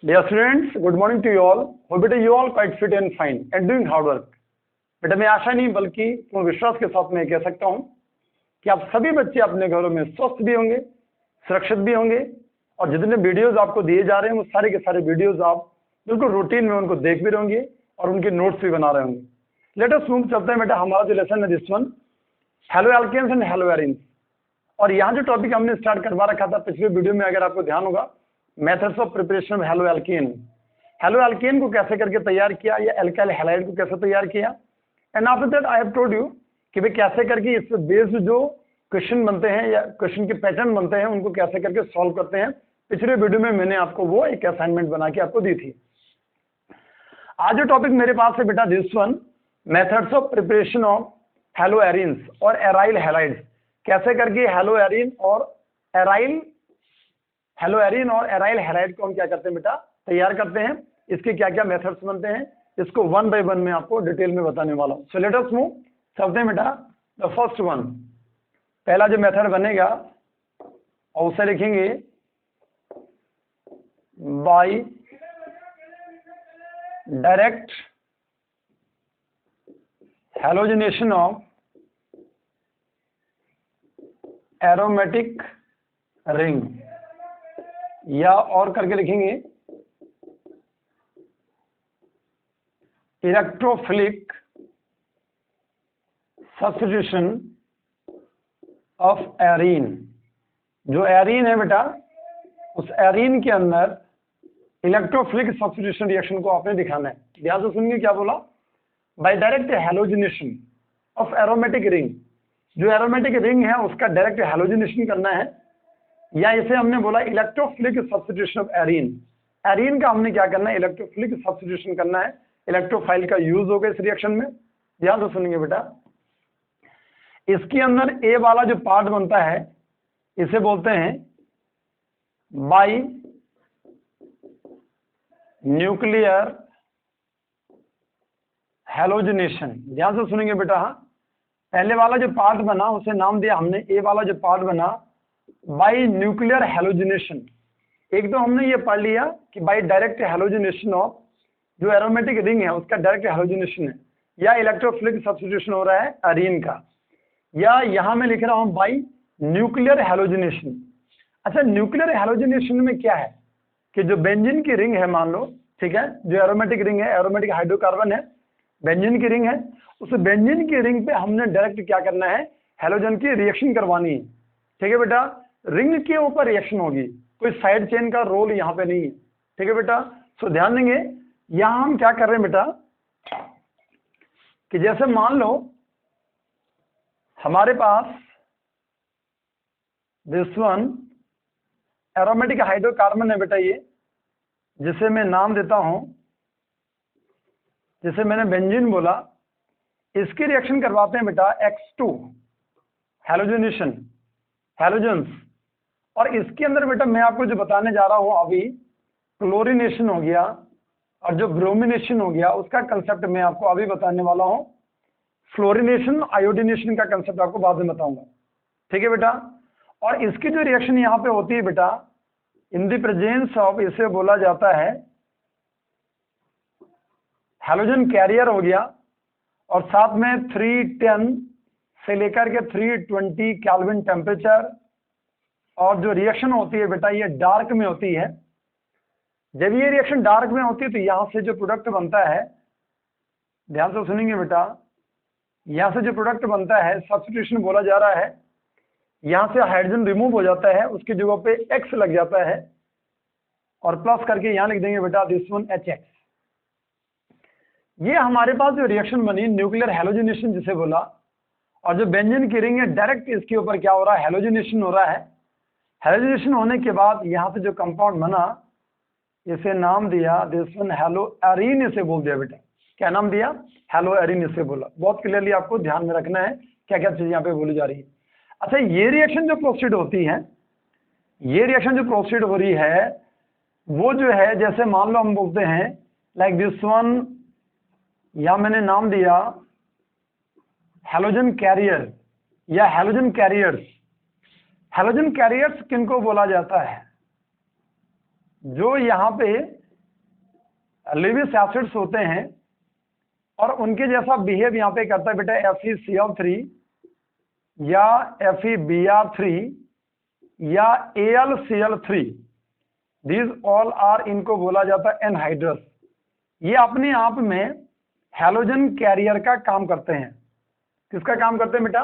Dear students, good morning to you all. Hope that you all quite fit and fine and doing hard work. बेटा मैं आशा नहीं बल्कि पूर्ण विश्वास के साथ मैं कह सकता हूँ कि आप सभी बच्चे अपने घरों में स्वस्थ भी होंगे, सुरक्षित भी होंगे और जितने वीडियोस आपको दिए जा रहे हैं वो सारे के सारे वीडियोस आप बिल्कुल रूटीन में उनको देख भी रहेंगे और उनके नोट्स भी बना रहे होंगे। लेट अस मूव चलते हैं बेटा, हमारा जो लेसन है this one haloalkanes and haloarenes. और यहाँ जो टॉपिक हमने स्टार्ट करवा रखा था पिछले वीडियो में, अगर आपको ध्यान होगा, methods of preparation of halo alkane. Halo alkane को कैसे करके तैयार किया या एल्काइल हैलाइड को कैसे तैयार किया, and after that I have told you कि भाई कैसे करके इस बेस्ड जो क्वेश्चन बनते हैं या क्वेश्चन के पैटर्न बनते हैं उनको कैसे करके सॉल्व करते हैं। पिछले वीडियो में मैंने आपको वो एक असाइनमेंट बना के आपको दी थी। आज जो टॉपिक मेरे पास है बेटा this one methods of preparation of hello arenes और एराइल हैलाइड्स। कैसे करके हेलो एरीन और एराइल हैलाइड को हम क्या करते हैं बेटा, तैयार करते हैं। इसके क्या क्या मेथड्स बनते हैं इसको वन बाय वन में आपको डिटेल में बताने वाला हूं। सो लेट अस मूव चलते हैं बेटा। द फर्स्ट वन, पहला जो मेथड बनेगा और उसे लिखेंगे by direct halogenation of aromatic ring, या और करके लिखेंगे इलेक्ट्रोफिलिक सब्स्टिट्यूशन ऑफ एरीन। जो एरीन है बेटा उस एरीन के अंदर इलेक्ट्रोफिलिक सब्स्टिट्यूशन रिएक्शन को आपने दिखाना है। ध्यान से सुनिए क्या बोला, by direct halogenation of aromatic ring. जो एरोमेटिक रिंग है उसका डायरेक्ट हैलोजिनेशन करना है, या इसे हमने बोला electrophilic substitution of arene. Arene का हमने क्या करना है, इलेक्ट्रोफिलिक सब्स्टिट्यूशन करना है। इलेक्ट्रोफाइल का यूज होगा इस रिएक्शन में। ध्यान से सुनिए बेटा, इसके अंदर ए वाला जो पार्ट बनता है इसे बोलते हैं बाई न्यूक्लियर हैलोजिनेशन। ध्यान से सुनेंगे बेटा। हाँ, पहले वाला जो पार्ट बना उसे नाम दिया हमने, ए वाला जो पार्ट बना बाई न्यूक्लियर हैलोजिनेशन। एक तो हमने ये पढ़ लिया कि बाई डायरेक्ट हैलोजिनेशन ऑफ जो एरोमेटिक रिंग है उसका डायरेक्ट हैलोजिनेशन है, या इलेक्ट्रोफिलिक सब्स्टिट्यूशन हो रहा है एरीन का, या यहां मैं लिख रहा हूं बाई न्यूक्लियर हैलोजिनेशन। अच्छा, न्यूक्लियर हैलोजिनेशन में क्या है कि जो बेंजीन की रिंग है, मान लो, ठीक है, जो एरोमेटिक रिंग है, एरोमेटिक हाइड्रोकार्बन है, बेंजीन की रिंग है, उस बेंजीन की रिंग पे हमने डायरेक्ट क्या करना है, हैलोजन की रिएक्शन करवानी है। ठीक है बेटा, रिंग के ऊपर रिएक्शन होगी, कोई साइड चेन का रोल यहाँ पे नहीं है। ठीक है बेटा, सो ध्यान देंगे। यहां हम क्या कर रहे हैं बेटा कि जैसे मान लो हमारे पास दिस वन एरोमेटिक हाइड्रोकार्बन है बेटा, ये जिसे मैं नाम देता हूं, जिसे मैंने बेंजीन बोला। इसकी रिएक्शन करवाते हैं बेटा X2 हैलोजिनेशन, हैलोजन्स। और इसके अंदर बेटा मैं आपको जो बताने जा रहा हूं अभी, क्लोरीनेशन हो गया और जो ब्रोमिनेशन हो गया उसका कंसेप्ट मैं आपको अभी बताने वाला हूं। फ्लोरिनेशन, आयोडीनेशन का कंसेप्ट आपको बाद में बताऊंगा। ठीक है बेटा, और इसकी जो रिएक्शन यहाँ पे होती है बेटा इन द प्रेजेंस ऑफ, इसे बोला जाता है हैलोजन कैरियर हो गया, और साथ में 310 से लेकर के 320 केल्विन टेम्परेचर। और जो रिएक्शन होती है बेटा ये डार्क में होती है। जब ये रिएक्शन डार्क में होती है तो यहां से जो प्रोडक्ट बनता है, ध्यान से सुनेंगे बेटा, यहां से जो प्रोडक्ट बनता है सब्स्टिट्यूशन बोला जा रहा है। यहां से हाइड्रोजन रिमूव हो जाता है, उसकी जगह पे X लग जाता है और प्लस करके यहां लिख देंगे बेटा दिस वन HX। ये हमारे पास जो रिएक्शन बनी न्यूक्लियर हैलोजिनेशन जिसे बोला, और जो बेंजीन की रिंग है डायरेक्ट इसके ऊपर क्या हो रहा है, हैलोजिनेशन हो रहा है। हैलोजिनेशन होने के बाद यहां से जो कंपाउंड बना इसे नाम दिया दिस वन हेलो एरीन, इसे बोल दिया बेटा। क्या नाम दिया, हेलो एरीन इसे बोला। बहुत क्लियरली आपको ध्यान में रखना है क्या क्या चीज यहाँ पे बोली जा रही है। अच्छा, ये रिएक्शन जो प्रोसीड होती है, ये रिएक्शन जो प्रोसीड हो रही है वो जो है, जैसे मान लो हम बोलते हैं लाइक दिस वन, या मैंने नाम दिया हैलोजन कैरियर या हैलोजन कैरियर्स। हैलोजन कैरियर्स किनको बोला जाता है, जो यहाँ पे लिविस एसिड्स होते हैं और उनके जैसा बिहेव यहाँ पे करता है बेटा FeCl3 या FeBr3 या AlCl3, दीज ऑल आर, इनको बोला जाता है एनहाइड्रस। ये अपने आप में हैलोजन कैरियर का काम करते हैं। किसका काम करते हैं बेटा?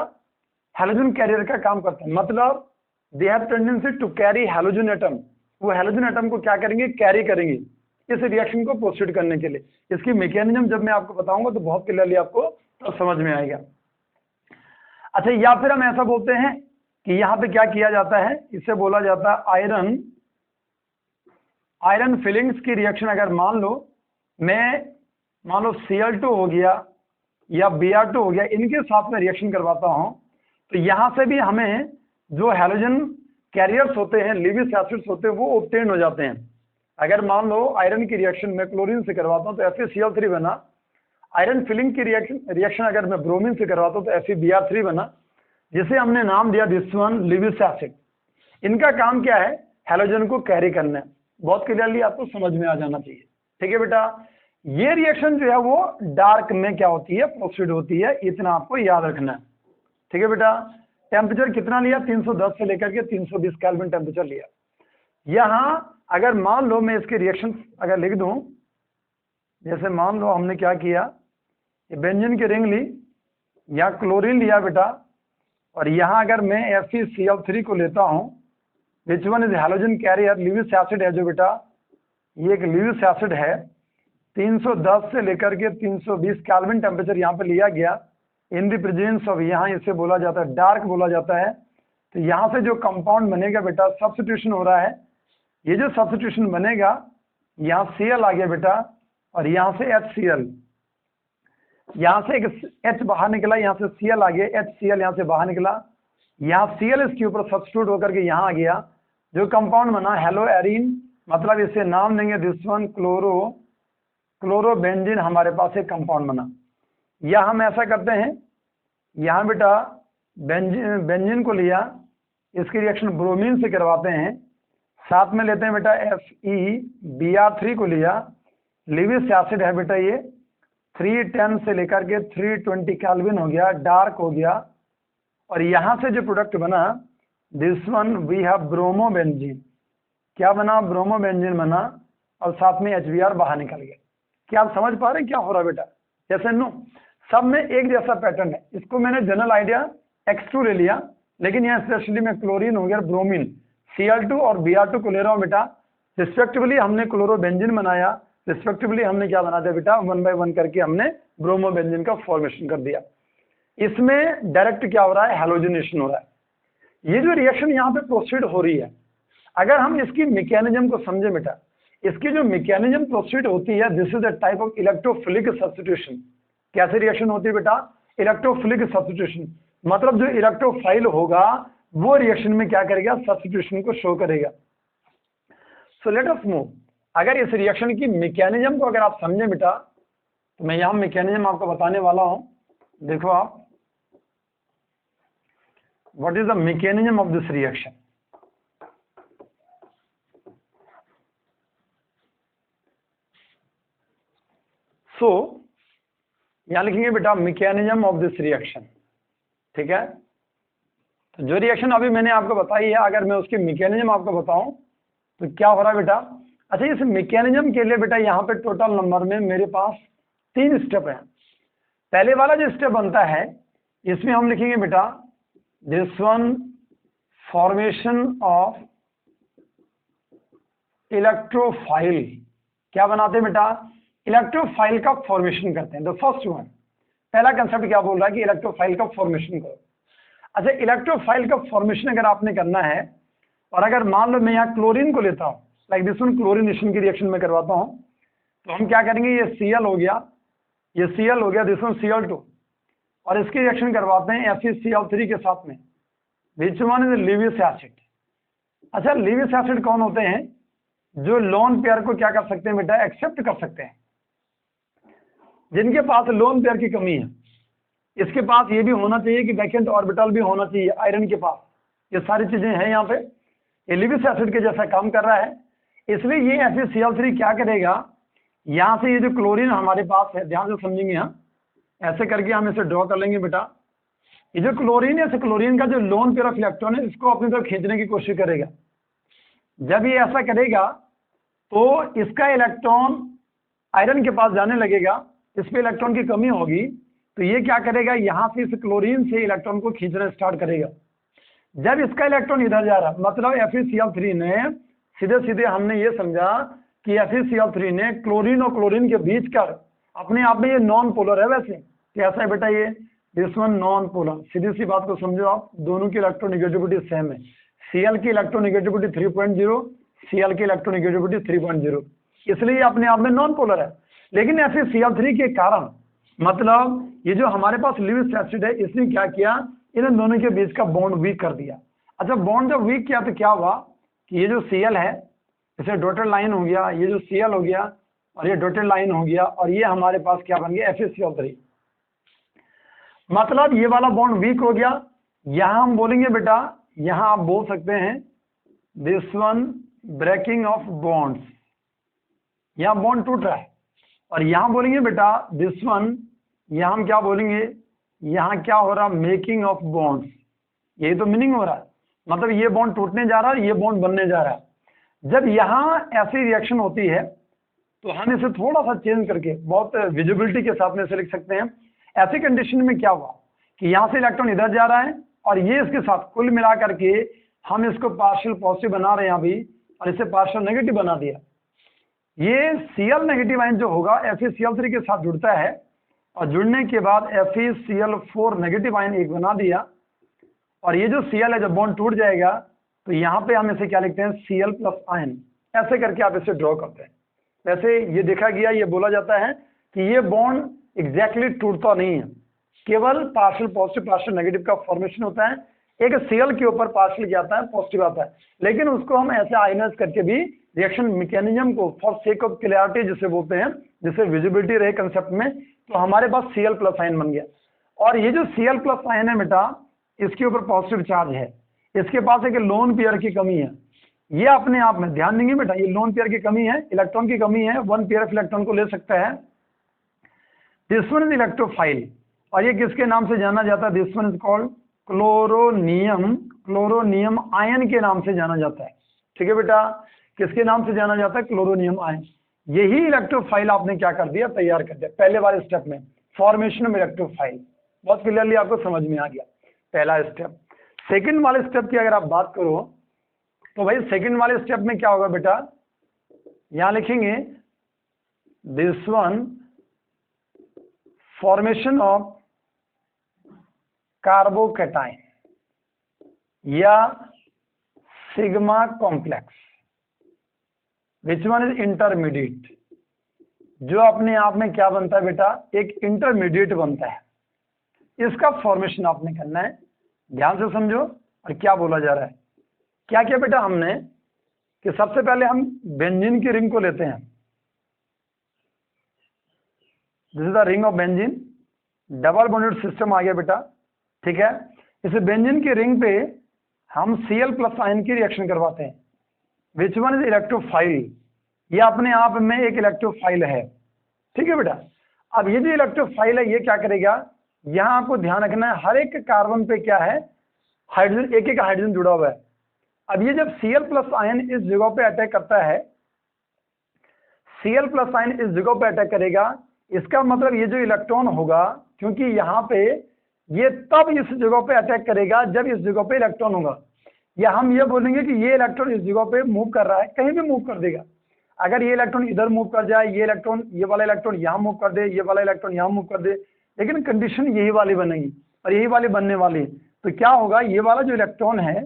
हैलोजन कैरियर का काम करते हैं। मतलब they have tendency to carry halogen atom. वो हैलोजन एटम को क्या करेंगे? कैरी करेंगे इस रिएक्शन को प्रोसीड करने के लिए। इसकी मैकेनिज्म जब मैं आपको बताऊंगा तो बहुत क्लियरली आपको तो समझ में आएगा। अच्छा, या फिर हम ऐसा बोलते हैं कि यहाँ पे क्या किया जाता है, इसे बोला जाता है आयरन फिलिंग्स की रिएक्शन। अगर मान लो Cl2 हो गया या Br2 हो गया, इनके साथ में रिएक्शन करवाता हूं तो यहां से भी हमें जो हैलोजन कैरियर्स होते हैं, लिविस एसिड्स होते हैं, वो ऑब्टेन हो जाते हैं। अगर मान लो आयरन की रिएक्शन मैं क्लोरीन से करवाता हूं तो FeCl3 बना। आयरन फिलिंग की रिएक्शन अगर मैं ब्रोमीन से करवाता हूं तो FeBr3 बना, जिसे हमने नाम दिया दिस वन लिविस एसिड। इनका काम क्या है? हैलोजन को कैरी करना है। बहुत क्लियरली आपको समझ में आ जाना चाहिए। ठीक है बेटा, ये रिएक्शन जो है वो डार्क में क्या होती है? प्रोसीड होती है। इतना आपको याद रखना है। ठीक है बेटा, टेम्परेचर कितना लिया? 310 से लेकर के 320 केल्विन टेम्परेचर लिया। यहां अगर मान लो मैं इसके रिएक्शन अगर लिख दूं, जैसे मान लो हमने क्या किया, ये बेंजीन की रिंग ली या क्लोरीन लिया बेटा, और यहां अगर मैं FeCl3 को लेता हूं, which one is halogen carrier, Lewis acid है जो बेटा, ये एक लिविस एसिड है। 310 से लेकर के 320 केल्विन टेम्परेचर यहाँ पे लिया गया इन द प्रेजेंस ऑफ, यहाँ इसे बोला जाता है डार्क बोला जाता है। तो यहाँ से जो कंपाउंड बनेगा बेटा, सब्स्टिट्यूशन हो रहा है। ये जो सब्स्टिट्यूशन बनेगा, यहाँ Cl आ गया बेटा और यहाँ से HCl, यहाँ से एक H बाहर निकला, यहाँ से Cl आ गया, HCl यहाँ से बाहर निकला, यहाँ Cl इसके ऊपर सब्स्टिट्यूट होकर के यहाँ आ गया। जो कंपाउंड बना हेलो एरीन, मतलब इसे नाम देंगे दिस वन क्लोरोबेंजीन, हमारे पास एक कंपाउंड बना। या हम ऐसा करते हैं, यहाँ बेटा बेंजीन को लिया, इसकी रिएक्शन ब्रोमीन से करवाते हैं, साथ में लेते हैं बेटा FeBr3 को लिया। लिविस एसिड है बेटा, ये 310 से लेकर के 320 केल्विन हो गया, डार्क हो गया। और यहाँ से जो प्रोडक्ट बना this one we have bromobenzene. क्या बना? ब्रोमोबेंजीन बना और साथ में HBr बाहर निकल गया। क्या आप समझ पा रहे हैं क्या हो रहा है बेटा? जैसे नो सब में एक जैसा पैटर्न है। इसको मैंने जनरल आइडिया X2 ले लिया, लेकिन यहाँ स्पेशली मैं क्लोरीन हो गया, ब्रोमीन, Cl2 और Br2 को ले रहा हूँ बेटा। रिस्पेक्टिवली हमने क्लोरोबेंजीन बनाया, रिस्पेक्टिवली हमने क्या बना दिया बेटा? 1 by 1 करके हमने ब्रोमोबेंजीन का फॉर्मेशन कर दिया। इसमें डायरेक्ट क्या हो रहा है? हैलोजनेशन हो रहा है। ये जो रिएक्शन यहाँ पे प्रोसीड हो रही है, अगर हम इसकी मैकेनिज्म को समझे बेटा, इसकी जो मैकेनिज्म प्रोसीड होती है, this is the type of electrophilic substitution. कैसे रिएक्शन होती है बेटा? Electrophilic substitution. मतलब जो इलेक्ट्रोफाइल होगा वो रिएक्शन में क्या करेगा? सब्स्टिट्यूशन को शो करेगा। So let us move. अगर इस रिएक्शन की मैकेनिज्म को अगर आप समझे बेटा, तो मैं यहाँ मैकेनिज्म आपको बताने वाला हूं। देखो आप, what is the mechanism of this reaction. So यहां लिखेंगे बेटा मैकेनिज्म ऑफ दिस रिएक्शन। ठीक है, तो जो रिएक्शन अभी मैंने आपको बताई है, अगर मैं उसकी मैकेनिज्म आपको बताऊं तो क्या हो रहा है बेटा? अच्छा, इस मैकेनिज्म के लिए बेटा यहाँ पे टोटल नंबर में मेरे पास 3 स्टेप हैं। पहले वाला जो स्टेप बनता है, इसमें हम लिखेंगे बेटा this one formation of electrophile. क्या बनाते हैं बेटा? इलेक्ट्रोफाइल का फॉर्मेशन करते हैं। द फर्स्ट वन, पहला कंसेप्ट क्या बोल रहा है कि इलेक्ट्रोफाइल का फॉर्मेशन करो। अच्छा, इलेक्ट्रोफाइल का फॉर्मेशन अगर आपने करना है, और अगर मान लो मैं यहाँ क्लोरीन को लेता हूँ, लाइक दिस वन क्लोरीनेशन की रिएक्शन में करवाता हूँ, तो हम क्या करेंगे? ये Cl हो गया, ये Cl हो गया, दिस वन Cl2, और इसकी रिएक्शन करवाते हैं FeCl3 के साथ में, विच वन इज लिविस एसिड। अच्छा, लिविस एसिड कौन होते हैं? जो लोन पेयर को क्या कर सकते हैं बेटा? एक्सेप्ट कर सकते हैं, जिनके पास लोन पेयर की कमी है। इसके पास ये भी होना चाहिए कि वैकेंट ऑर्बिटल भी होना चाहिए आयरन के पास। ये सारी चीजें हैं यहाँ पे। ये लिविस एसिड के जैसा काम कर रहा है, इसलिए ये FeCl3 क्या करेगा? यहाँ से ये जो क्लोरीन हमारे पास है, ध्यान से समझेंगे, हम ऐसे करके हम इसे ड्रॉ कर लेंगे बेटा। ये जो क्लोरीन है, इस क्लोरीन का जो लोन पेयर ऑफ इलेक्ट्रॉन है, इसको अपनी तरफ खींचने की कोशिश करेगा। जब ये ऐसा करेगा तो इसका इलेक्ट्रॉन आयरन के पास जाने लगेगा, इस पे इलेक्ट्रॉन की कमी होगी, तो ये क्या करेगा, यहाँ से इस क्लोरीन से इलेक्ट्रॉन को खींचना स्टार्ट करेगा। जब इसका इलेक्ट्रॉन इधर जा रहा, मतलब FeCl3 ने सीधे सीधे हमने ये समझा कि FeCl3 ने क्लोरीन और क्लोरीन के बीच का अपने आप में ये नॉन पोलर है। वैसे कैसा है बेटा, ये दिस वन नॉन पोलर। सीधी सी बात को समझो आप, दोनों की इलेक्ट्रोनेगेटिविटी सेम है। Cl की इलेक्ट्रोनेगेटिविटी 3.0, Cl की इलेक्ट्रोनेगेटिविटी 3.0, इसलिए अपने आप में नॉन पोलर है। लेकिन FeCl3 के कारण, मतलब ये जो हमारे पास ल्यूइस एसिड है, इसने क्या किया, इन दोनों के बीच का बॉन्ड वीक कर दिया। अच्छा, बॉन्ड जब वीक किया तो क्या हुआ कि ये जो Cl है, इसे डॉटेड लाइन हो गया, ये जो Cl हो गया और ये डॉटेड लाइन हो गया, और ये हमारे पास क्या बन गया, FeCl3। मतलब ये वाला बॉन्ड वीक हो गया। यहां हम बोलेंगे बेटा, यहां आप बोल सकते हैं this one breaking of bonds, यहां बॉन्ड टूट रहा है। और यहां बोलेंगे बेटा दिस वन, यहां हम क्या बोलेंगे, यहां क्या हो रहा, मेकिंग ऑफ बॉन्ड्स। यही तो मीनिंग हो रहा है, मतलब ये बॉन्ड टूटने जा रहा है, ये बॉन्ड बनने जा रहा है। जब यहां ऐसी रिएक्शन होती है तो हम इसे थोड़ा सा चेंज करके बहुत विजिबिलिटी के साथ में इसे लिख सकते हैं। ऐसी कंडीशन में क्या हुआ कि यहां से इलेक्ट्रॉन इधर जा रहा है और ये इसके साथ कुल मिला करके हम इसको पार्शियल पॉजिटिव बना रहे हैं अभी, और इसे पार्शियल नेगेटिव बना दिया। ये Cl नेगेटिव आयन जो होगा FeCl3 के साथ जुड़ता है, और जुड़ने के बाद FeCl4 नेगेटिव आयन एक बना दिया। और ये जो Cl है, जब बॉन्ड टूट जाएगा तो यहाँ पे हम इसे क्या लिखते हैं, Cl प्लस आयन। ऐसे करके आप इसे ड्रॉ करते हैं। वैसे ये देखा गया, ये बोला जाता है कि ये बॉन्ड एग्जैक्टली टूटता नहीं है, केवल पार्शियल पॉजिटिव पार्शियल नेगेटिव का फॉर्मेशन होता है। एक Cl के ऊपर पार्शियल क्या आता है, पॉजिटिव आता है, लेकिन उसको हम ऐसे आयनाइज करके भी रिएक्शन मैकेनिज्म को फॉर सेक ऑफ क्लियरिटी जिसे बोलते हैं, जिसे विजिबिलिटी रहे कंसेप्ट में, तो हमारे पास Cl प्लस आयन बन गया। और ये जो Cl प्लस आयन है बेटा, इसके ऊपर पॉजिटिव चार्ज है, इसके पास एक लोन पेयर की कमी है। ये अपने आप में ध्यान देंगे बेटा, ये लोन पेयर की कमी है, इलेक्ट्रॉन की कमी है, वन पेयर ऑफ इलेक्ट्रॉन को ले सकता है। दिस वन इज इलेक्ट्रोफाइल, और ये किसके नाम से जाना जाता है, this one is called chloronium. Chloronium ion के नाम से जाना जाता है। ठीक है बेटा, किसके नाम से जाना जाता है, क्लोरोनियम आयन। यही इलेक्ट्रोफाइल आपने क्या कर दिया, तैयार कर दिया पहले वाले स्टेप में, फॉर्मेशन ऑफ इलेक्ट्रोफाइल। बहुत क्लियरली आपको समझ में आ गया पहला स्टेप। सेकंड वाले स्टेप की अगर आप बात करो तो भाई सेकंड वाले स्टेप में क्या होगा बेटा, यहां लिखेंगे this one formation of carbocation या sigma complex, which one is intermediate, जो अपने आप में क्या बनता है बेटा, एक इंटरमीडिएट बनता है। इसका फॉर्मेशन आपने करना है, ध्यान से समझो। और क्या बोला जा रहा है, क्या किया बेटा हमने कि सबसे पहले हम बेंजीन की रिंग को लेते हैं, this is the ring of benzene, double bonded system आ गया बेटा। ठीक है, इस बेंजीन की रिंग पे हम Cl प्लस आयन की रिएक्शन करवाते हैं, विच वन इज इलेक्ट्रोफाइल, ये अपने आप में एक इलेक्ट्रोफाइल है। ठीक है बेटा, अब ये जो इलेक्ट्रोफाइल है, ये क्या करेगा, यहां आपको ध्यान रखना है, हर एक कार्बन पे क्या है, हाइड्रोजन, एक एक हाइड्रोजन जुड़ा हुआ है। अब ये जब Cl प्लस आयन इस जगह पे अटैक करता है, Cl प्लस आयन इस जगह पे अटैक करेगा, इसका मतलब ये जो इलेक्ट्रॉन होगा, क्योंकि यहाँ पे ये तब इस जगह पे अटैक करेगा जब इस जगह पे इलेक्ट्रॉन होगा, या हम ये बोलेंगे कि ये इलेक्ट्रॉन इस जगह पे मूव कर रहा है, कहीं भी मूव कर देगा। अगर ये इलेक्ट्रॉन इधर मूव कर जाए, ये इलेक्ट्रॉन, ये वाला इलेक्ट्रॉन यहाँ मूव कर दे, ये वाला इलेक्ट्रॉन यहाँ मूव कर दे, लेकिन कंडीशन यही वाली बनेगी और यही वाली बनने वाली। तो क्या होगा, ये वाला जो इलेक्ट्रॉन है,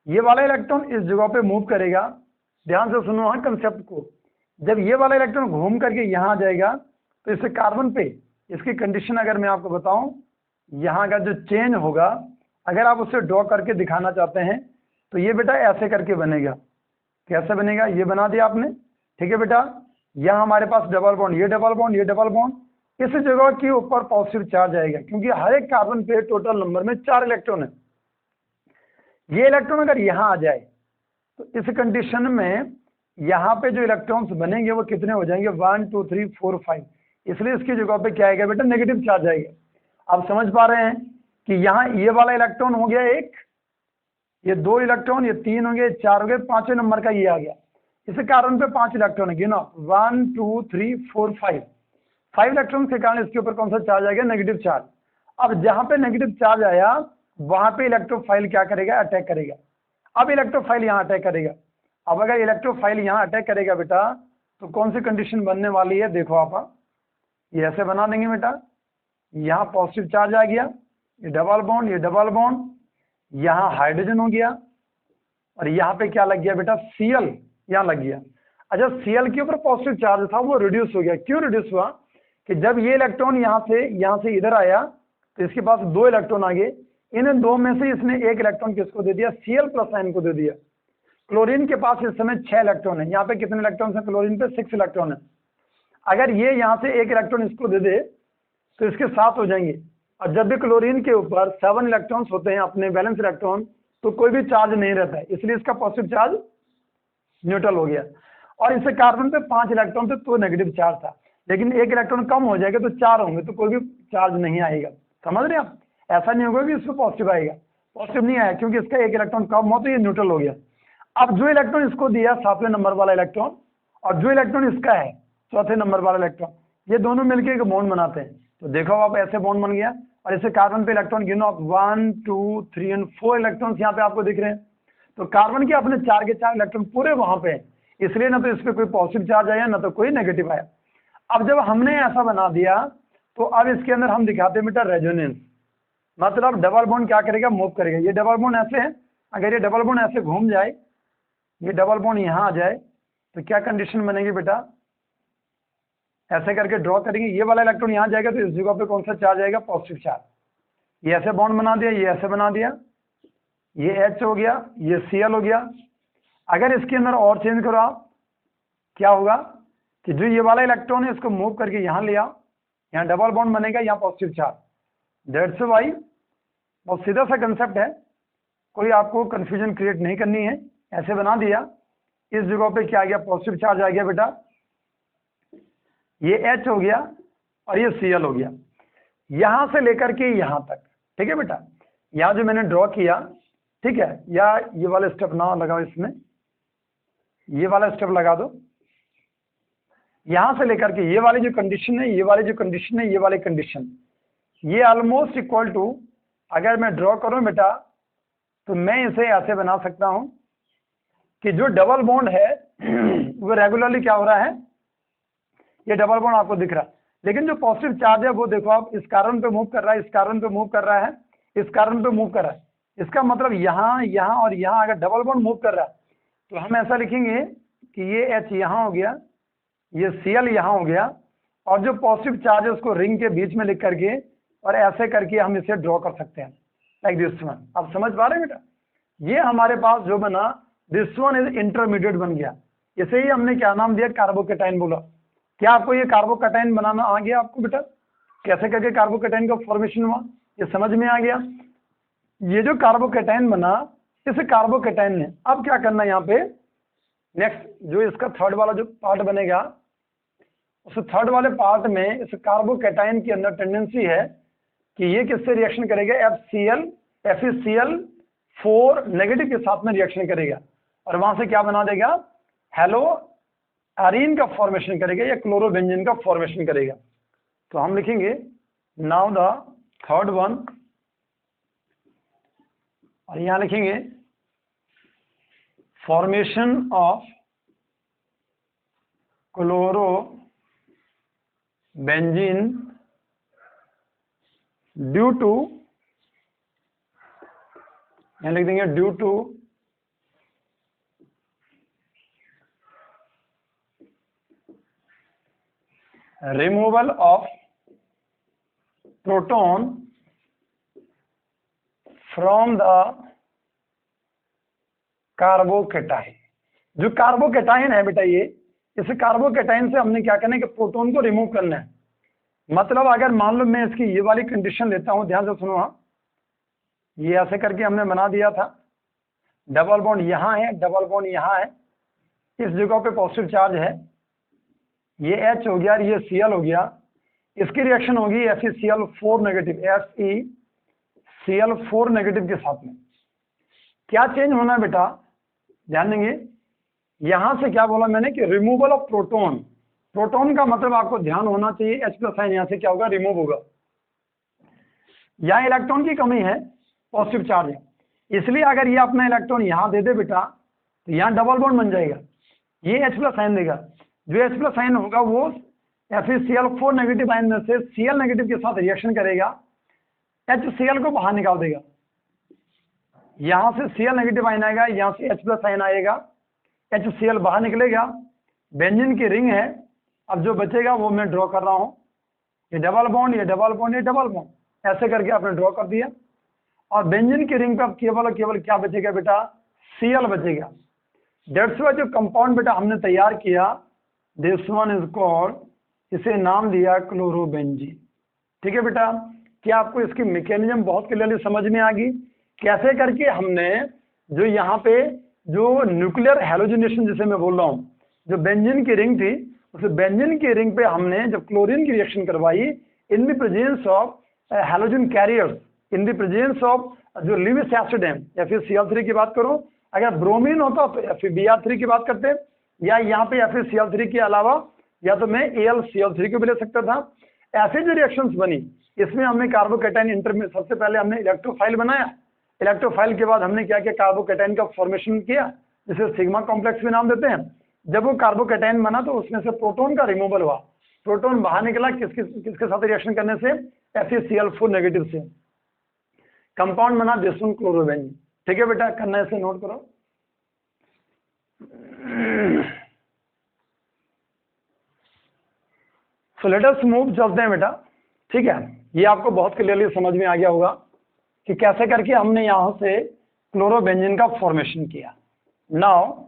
ये वाला इलेक्ट्रॉन इस जगह पे मूव करेगा। ध्यान से सुनो हाँ कंसेप्ट को, जब ये वाला इलेक्ट्रॉन घूम करके यहाँ आ जाएगा तो इससे कार्बन पे इसकी कंडीशन अगर मैं आपको बताऊं, यहाँ का जो चेंज होगा, अगर आप उसे ड्रॉ करके दिखाना चाहते हैं तो ये बेटा ऐसे करके बनेगा। कैसे बनेगा, ये बना दिया आपने। ठीक है बेटा, यहाँ हमारे पास डबल बॉन्ड, ये डबल बॉन्ड, ये डबल बॉन्ड, इस जगह के ऊपर पॉजिटिव चार्ज आएगा, क्योंकि हर एक कार्बन पे टोटल नंबर में 4 इलेक्ट्रॉन है। ये इलेक्ट्रॉन अगर यहाँ आ जाए तो इस कंडीशन में यहाँ पे जो इलेक्ट्रॉन्स बनेंगे वो कितने हो जाएंगे, 1 2 3 4 5, इसलिए इसकी जगह पे क्या आएगा बेटा, नेगेटिव चार्ज आएगा। आप समझ पा रहे हैं कि यहाँ ये वाला इलेक्ट्रॉन हो गया एक, ये 2 इलेक्ट्रॉन, ये 3 हो गए, 4 हो गए, 5वें नंबर का ये आ गया। इस कारण पे 5 इलेक्ट्रॉन है, गिनो 1 2 3 4 5 इलेक्ट्रॉन के कारण इसके ऊपर कौन सा चार्ज आएगा, नेगेटिव चार्ज। अब जहां पे नेगेटिव चार्ज आया वहां पे इलेक्ट्रोफाइल क्या करेगा, अटैक करेगा। अब इलेक्ट्रोफाइल यहाँ अटैक करेगा। अब अगर इलेक्ट्रोफाइल यहाँ अटैक करेगा बेटा तो कौन सी कंडीशन बनने वाली है, देखो आप ये ऐसे बना देंगे बेटा, यहाँ पॉजिटिव चार्ज आ गया, ये डबल बॉन्ड, ये डबल बॉन्ड, यहाँ हाइड्रोजन हो गया, और यहाँ पे क्या लग गया बेटा, Cl यहाँ लग गया। अच्छा, Cl के ऊपर पॉजिटिव चार्ज था वो रिड्यूस हो गया। क्यों रिड्यूस हुआ, कि जब ये इलेक्ट्रॉन यहाँ से इधर आया तो इसके पास 2 इलेक्ट्रॉन आ गए, इन 2 में से इसने एक इलेक्ट्रॉन किसको दे दिया, Cl+ आयन को दे दिया। क्लोरीन के पास इस समय 6 इलेक्ट्रॉन है, यहाँ पे कितने इलेक्ट्रॉन है क्लोरीन पे, 6 इलेक्ट्रॉन है। अगर ये यहाँ से एक इलेक्ट्रॉन इसको दे दे तो इसके 7 हो जाएंगे, और जब भी क्लोरीन के ऊपर 7 इलेक्ट्रॉन्स होते हैं अपने वैलेंस इलेक्ट्रॉन, तो कोई भी चार्ज नहीं रहता है, इसलिए इसका पॉजिटिव चार्ज न्यूट्रल हो गया। और इसे कार्बन पे 5 इलेक्ट्रॉन थे तो नेगेटिव चार्ज था, लेकिन एक इलेक्ट्रॉन कम हो जाएगा तो 4 होंगे तो कोई भी चार्ज नहीं आएगा। समझ रहे हैं आप, ऐसा नहीं होगा कि इसमें पॉजिटिव आएगा, पॉजिटिव नहीं आया क्योंकि इसका एक इलेक्ट्रॉन कम हो तो ये न्यूट्रल हो गया। अब जो इलेक्ट्रॉन इसको दिया 7वें नंबर वाला इलेक्ट्रॉन, और जो इलेक्ट्रॉन इसका है 4थे नंबर वाला इलेक्ट्रॉन, ये दोनों मिलकर एक बॉन्ड बनाते हैं। तो देखो आप ऐसे बॉन्ड बन गया, और इसे कार्बन पे इलेक्ट्रॉन गिनो आप 1 2 3 और 4 इलेक्ट्रॉन्स यहाँ पे आपको दिख रहे हैं। तो कार्बन के अपने 4 के 4 इलेक्ट्रॉन पूरे वहां पे हैं, इसलिए ना तो इस पर कोई पॉजिटिव चार्ज आया ना तो कोई नेगेटिव आया। अब जब हमने ऐसा बना दिया तो अब इसके अंदर हम दिखाते हैं बेटा रेजोनेंस, मतलब डबल बॉन्ड क्या करेगा, मूव करेगा। ये डबल बॉन्ड ऐसे है, अगर ये डबल बॉन्ड ऐसे घूम जाए, ये डबल बॉन्ड यहाँ आ जाए तो क्या कंडीशन बनेगी बेटा, ऐसे करके ड्रॉ करेंगे, ये वाला इलेक्ट्रॉन यहाँ जाएगा तो इस जगह पे कौन सा चार्ज आएगा, पॉजिटिव चार्ज। ये ऐसे बॉन्ड बना दिया, ये ऐसे बना दिया, ये H हो गया, ये Cl हो गया। अगर इसके अंदर और चेंज करो आप, क्या होगा कि जो ये वाला इलेक्ट्रॉन है इसको मूव करके यहाँ ले आओ, यहाँ डबल बॉन्ड बनेगा, यहाँ पॉजिटिव चार्ज। दैट्स वाई बहुत सीधा सा कंसेप्ट है, कोई आपको कंफ्यूजन क्रिएट नहीं करनी है। ऐसे बना दिया, इस जगह पे क्या आ गया, पॉजिटिव चार्ज आ गया बेटा, ये H हो गया और ये Cl हो गया, यहां से लेकर के यहां तक। ठीक है बेटा, यहां जो मैंने ड्रॉ किया, ठीक है, या ये वाला स्टेप ना लगाओ, इसमें ये वाला स्टेप लगा दो। यहां से लेकर के ये वाली जो कंडीशन है, ये वाली जो कंडीशन है, ये वाली कंडीशन, ये ऑलमोस्ट इक्वल टू, अगर मैं ड्रॉ करूं बेटा तो मैं इसे ऐसे बना सकता हूं कि जो डबल बॉन्ड है वो रेगुलरली क्या हो रहा है, ये डबल बॉन्ड आपको दिख रहा है, लेकिन जो पॉजिटिव चार्ज है वो देखो आप इस कार्बन पे मूव कर रहा है, इस कार्बन पे मूव कर रहा है, इस कार्बन पे मूव कर रहा है। इसका मतलब यहाँ, यहाँ और यहाँ अगर डबल बॉन्ड मूव कर रहा है तो हम ऐसा लिखेंगे कि ये H यहाँ हो गया, ये Cl यहाँ हो गया, और जो पॉजिटिव चार्ज है उसको रिंग के बीच में लिख करके और ऐसे करके हम इसे ड्रॉ कर सकते हैं, लाइक दिस वन। आप समझ पा रहे हैं बेटा, ये हमारे पास जो बना, दिस वन इज इंटरमीडिएट बन गया। इसे ही हमने क्या नाम दिया, कार्बोकेटाइन बोला। क्या आपको ये कार्बोकेटाइन बनाना आ गया आपको बेटा, कैसे करके कार्बोकेटाइन का फॉर्मेशन हुआ, ये समझ में आ गया। ये जो कार्बोकेटाइन बना, इस कार्बोकेटाइन ने अब क्या करना है यहाँ पे, नेक्स्ट जो इसका थर्ड वाला जो पार्ट बनेगा, उस थर्ड वाले पार्ट में इस कार्बोकेटाइन के अंदर टेंडेंसी है कि ये किससे रिएक्शन करेगा, FeCl4 नेगेटिव के साथ में रिएक्शन करेगा, और वहां से क्या बना देगा, हेलो एरीन का फॉर्मेशन करेगा या क्लोरोबेंजीन का फॉर्मेशन करेगा। तो हम लिखेंगे नाउ द थर्ड वन, और यहां लिखेंगे formation of chlorobenzene due to, यहां लिख देंगे due to removal of proton from the carbocation. जो कार्बोकेटाइन है बेटा, ये इस कार्बोकेटाइन से हमने क्या करना है कि प्रोटॉन को रिमूव करना है। मतलब अगर मान लो मैं इसकी ये वाली कंडीशन लेता हूं, ध्यान से सुनो, ये ऐसे करके हमने बना दिया था, डबल बॉन्ड यहां है, डबल बॉन्ड यहां है, इस जगह पे पॉजिटिव चार्ज है, ये H हो गया और ये Cl हो गया, इसकी रिएक्शन होगी FeCl4 नेगेटिव, FeCl4 नेगेटिव के साथ में। क्या चेंज होना है बेटा, ध्यान देंगे, यहां से क्या बोला मैंने कि रिमूवल ऑफ प्रोटॉन। प्रोटॉन का मतलब आपको ध्यान होना चाहिए, H+ आयन यहां से क्या होगा, रिमूव होगा। यहां इलेक्ट्रॉन की कमी है, पॉजिटिव चार्ज है, इसलिए अगर ये अपना इलेक्ट्रॉन यहां दे दे बेटा तो यहां डबल बॉन्ड बन जाएगा, ये H+ आयन देगा, जो H+ आयन होगा वो FeCl4 नेगेटिव आयन में से Cl नेगेटिव के साथ रिएक्शन करेगा, HCl को बाहर निकाल देगा, यहां से Cl नेगेटिव आयन आएगा, यहां से H+ आयन आएगा, HCl बाहर निकलेगा, बेंजीन की रिंग है। अब जो बचेगा वो मैं ड्रॉ कर रहा हूं, ये डबल बॉन्ड, ये डबल बॉन्ड, ये डबल बॉन्ड, ऐसे करके आपने ड्रॉ कर दिया। और बेंजीन की रिंग पे अब केवल और केवल क्या बचेगा बेटा, Cl बचेगा। दैट्स व्हाई जो कंपाउंड बेटा हमने तैयार किया, दिस वन इज कॉल्ड, इसे नाम दिया क्लोरोबेंजीन। ठीक है बेटा, क्या आपको इसकी मैकेनिज्म बहुत क्लियरली समझ में आ गई, कैसे करके हमने जो यहाँ पे जो न्यूक्लियर हैलोजिनेशन जिसे मैं बोल रहा हूँ, जो बेंजीन की रिंग थी, उस बेंजीन की रिंग पे हमने जब क्लोरीन की रिएक्शन करवाई in the presence of halogen carriers, in the presence of जो लिविस एसिड है, या फिर Cl3 की बात करो, अगर ब्रोमीन होता तो फिर Br3 की बात करते, या यहाँ पे FeCl3 के अलावा या तो मैं AlCl3 को भी ले सकता था। ऐसे जो रिएक्शंस बनी, इसमें हमने कार्बोकैटायन इंटरमीडिएट, सबसे पहले हमने इलेक्ट्रोफाइल बनाया, इलेक्ट्रोफाइल के बाद हमने क्या किया, कार्बोकैटायन का फॉर्मेशन किया, जिसे सिग्मा कॉम्प्लेक्स भी नाम देते हैं। जब वो कार्बोकैटायन बना तो उसमें से प्रोटॉन का रिमूवल हुआ, प्रोटॉन बाहर निकला, किसके साथ रिएक्शन करने से, FeCl4 नेगेटिव से, कंपाउंड बना दिस क्लोरोबेंजीन। ठीक है बेटा, करना है, इसे नोट करो। सो लेट अस मूव, चलते हैं बेटा। ठीक है, ये आपको बहुत क्लियरली समझ में आ गया होगा कि कैसे करके हमने यहां से क्लोरोबेंजीन का फॉर्मेशन किया। नाउ